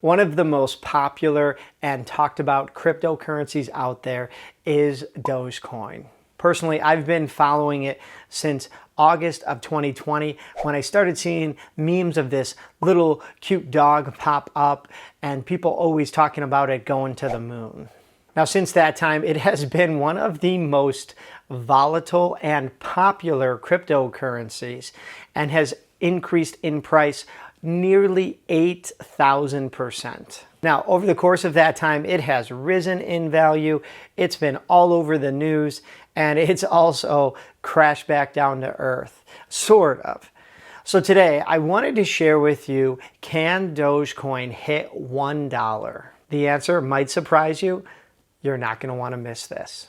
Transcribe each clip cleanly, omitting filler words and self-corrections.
One of the most popular and talked about cryptocurrencies out there is Dogecoin. Personally, I've been following it since August of 2020 when I started seeing memes of this little cute dog pop up and people always talking about it going to the moon. Now, since that time, it has been one of the most volatile and popular cryptocurrencies and has increased in price nearly 8,000%. Now, over the course of that time, it has risen in value. It's been all over the news, and it's also crashed back down to earth, sort of. So today, I wanted to share with you, can Dogecoin hit $1? The answer might surprise you. You're not going to want to miss this.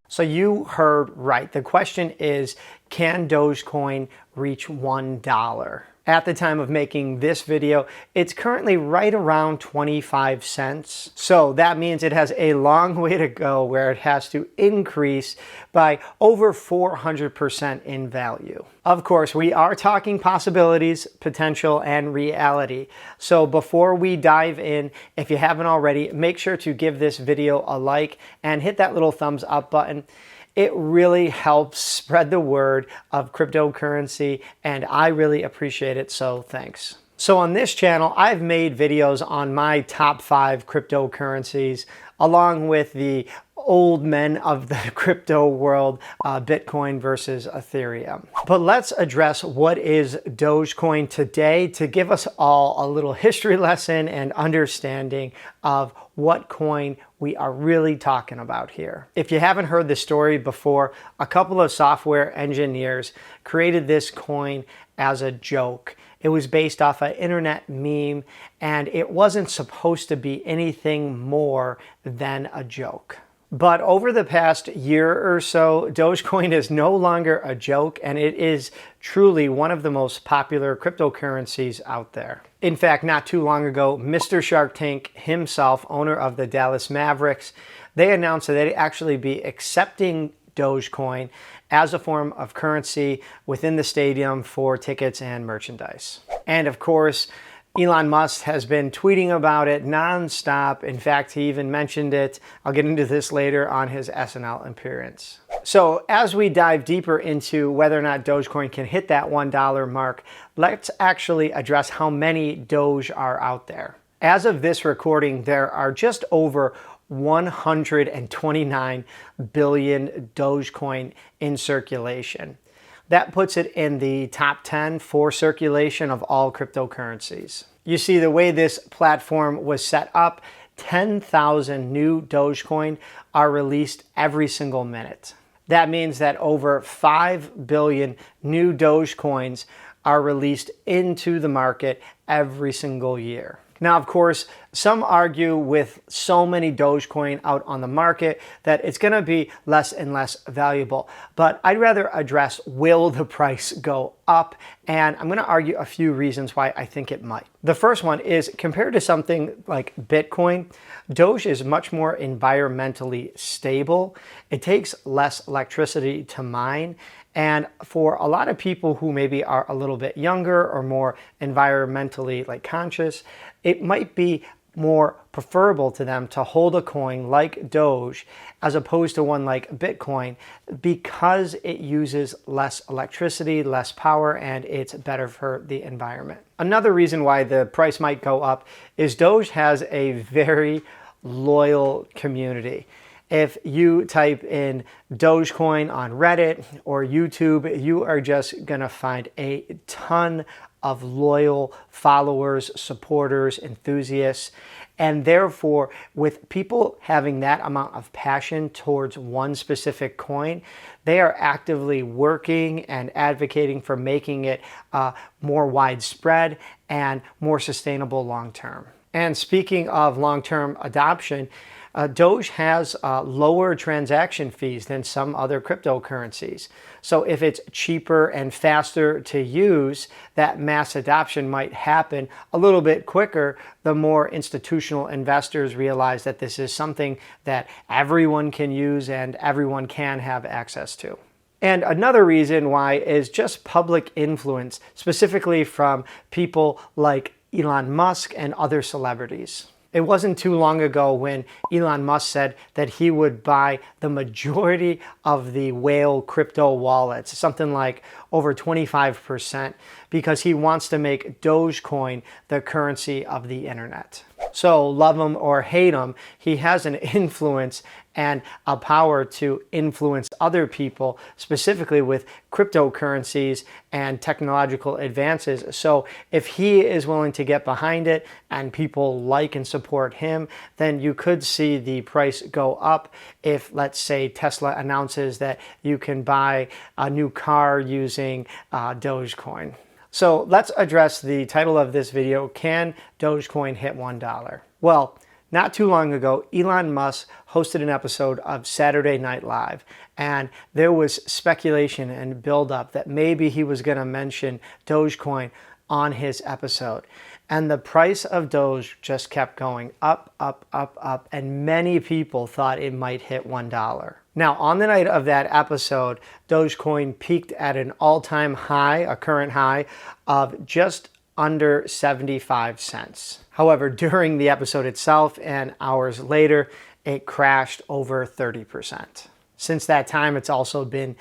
So you heard right. The question is, can Dogecoin reach $1? At the time of making this video, it's currently right around 25 cents. So that means it has a long way to go where it has to increase by over 400% in value. Of course, we are talking possibilities, potential, and reality. So before we dive in, if you haven't already, make sure to give this video a like and hit that little thumbs up button. It really helps spread the word of cryptocurrency, and I really appreciate it, so thanks. So on this channel, I've made videos on my top 5 cryptocurrencies, along with the old men of the crypto world, Bitcoin versus Ethereum. But let's address what is Dogecoin today to give us all a little history lesson and understanding of what coin we are really talking about here. If you haven't heard this story before, a couple of software engineers created this coin as a joke. It was based off an internet meme, and it wasn't supposed to be anything more than a joke. But over the past year or so, Dogecoin is no longer a joke, and it is truly one of the most popular cryptocurrencies out there. In fact, not too long ago, Mr. Shark Tank himself, owner of the Dallas Mavericks, they announced that they'd actually be accepting Dogecoin as a form of currency within the stadium for tickets and merchandise. And of course, Elon Musk has been tweeting about it nonstop. In fact, he even mentioned it. I'll get into this later on his SNL appearance. So as we dive deeper into whether or not Dogecoin can hit that $1 mark, let's actually address how many Doge are out there. As of this recording, there are just over 129 billion Dogecoin in circulation. That puts it in the top 10 for circulation of all cryptocurrencies. You see, the way this platform was set up, 10,000 new Dogecoin are released every single minute. That means that over 5 billion new Dogecoins are released into the market every single year. Now, of course, some argue with so many Dogecoin out on the market that it's going to be less and less valuable. But I'd rather address, will the price go up? And I'm going to argue a few reasons why I think it might. The first one is, compared to something like Bitcoin, Doge is much more environmentally stable. It takes less electricity to mine. And for a lot of people who maybe are a little bit younger or more environmentally conscious, it might be more preferable to them to hold a coin like Doge as opposed to one like Bitcoin because it uses less electricity, less power, and it's better for the environment. Another reason why the price might go up is Doge has a very loyal community. If you type in Dogecoin on Reddit or YouTube, you are just going to find a ton of loyal followers, supporters, enthusiasts. And therefore, with people having that amount of passion towards one specific coin, they are actively working and advocating for making it more widespread and more sustainable long term. And speaking of long-term adoption, Doge has lower transaction fees than some other cryptocurrencies. So if it's cheaper and faster to use, that mass adoption might happen a little bit quicker the more institutional investors realize that this is something that everyone can use and everyone can have access to. And another reason why is just public influence, specifically from people like Elon Musk and other celebrities. It wasn't too long ago when Elon Musk said that he would buy the majority of the whale crypto wallets, something like over 25%, because he wants to make Dogecoin the currency of the internet. So love him or hate him, he has an influence and a power to influence other people, specifically with cryptocurrencies and technological advances. So if he is willing to get behind it and people like and support him, then you could see the price go up. If, let's say, Tesla announces that you can buy a new car using Dogecoin. So let's address the title of this video: Can Dogecoin hit $1? Well, not too long ago, Elon Musk hosted an episode of Saturday Night Live, and there was speculation and buildup that maybe he was going to mention Dogecoin on his episode. And the price of Doge just kept going up, up, up, up, and many people thought it might hit $1. Now, on the night of that episode, Dogecoin peaked at an all-time high, a current high, of just under 75 cents. However, during the episode itself and hours later, it crashed over 30%. Since that time, it's also been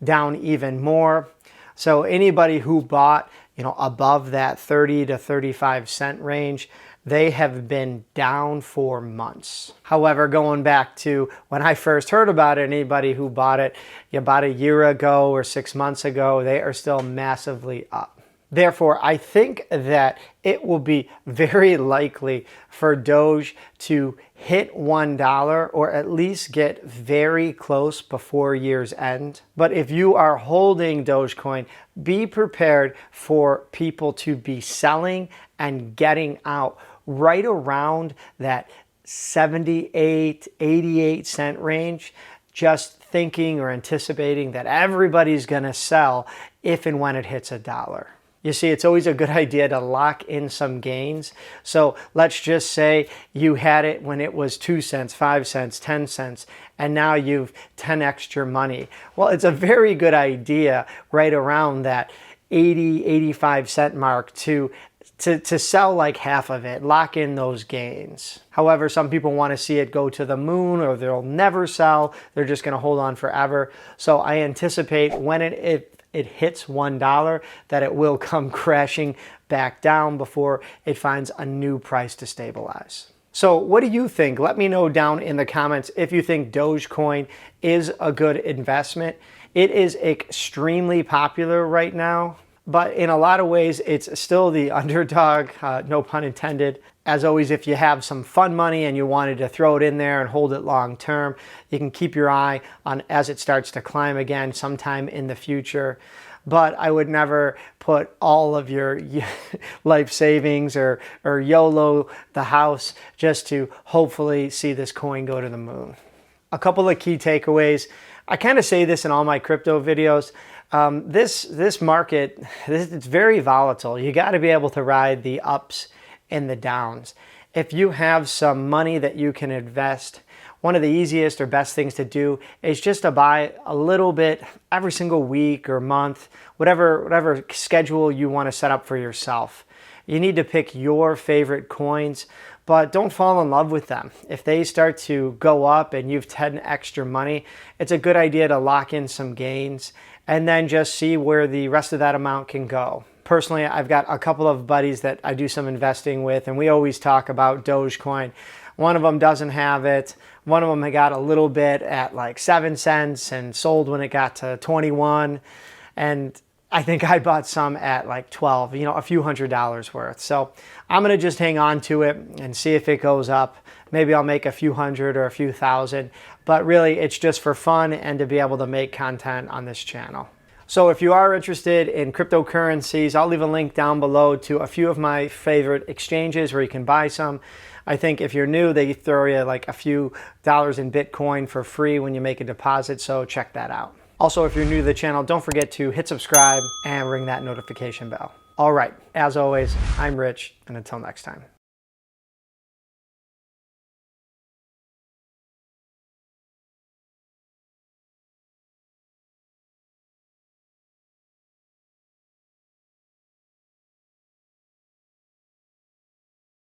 down even more. So anybody who bought, above that 30 to 35 cent range, they have been down for months. However, going back to when I first heard about it, anybody who bought it about a year ago or 6 months ago, they are still massively up. Therefore, I think that it will be very likely for Doge to hit $1 or at least get very close before year's end. But if you are holding Dogecoin, be prepared for people to be selling and getting out right around that 78, 88 cent range, just thinking or anticipating that everybody's going to sell if and when it hits $1. You see, it's always a good idea to lock in some gains. So let's just say you had it when it was 2 cents, 5 cents, 10 cents, and now you've 10x'd your money. Well, it's a very good idea right around that 80, 85 cent mark to sell like half of it, lock in those gains. However, some people want to see it go to the moon, or they'll never sell. They're just going to hold on forever. So I anticipate when it hits $1 that it will come crashing back down before it finds a new price to stabilize. So what do you think? Let me know down in the comments if you think Dogecoin is a good investment. It is extremely popular right now, but in a lot of ways, it's still the underdog, no pun intended. As always, if you have some fun money and you wanted to throw it in there and hold it long term, you can keep your eye on as it starts to climb again sometime in the future. But I would never put all of your life savings or YOLO the house just to hopefully see this coin go to the moon. A couple of key takeaways. I kind of say this in all my crypto videos. This market, it's very volatile. You got to be able to ride the ups and the downs. If you have some money that you can invest, one of the easiest or best things to do is just to buy a little bit every single week or month, whatever schedule you want to set up for yourself. You need to pick your favorite coins, but don't fall in love with them. If they start to go up and you've 10 extra money, it's a good idea to lock in some gains and then just see where the rest of that amount can go. Personally, I've got a couple of buddies that I do some investing with, and we always talk about Dogecoin. One of them doesn't have it. One of them got a little bit at like 7 cents and sold when it got to 21. And I think I bought some at like 12, a few $100s worth. So I'm going to just hang on to it and see if it goes up. Maybe I'll make a few hundred or a few thousand. But really, it's just for fun and to be able to make content on this channel. So if you are interested in cryptocurrencies, I'll leave a link down below to a few of my favorite exchanges where you can buy some. I think if you're new, they throw you like a few dollars in Bitcoin for free when you make a deposit, so check that out. Also, if you're new to the channel, don't forget to hit subscribe and ring that notification bell. All right, as always, I'm Rich, and until next time.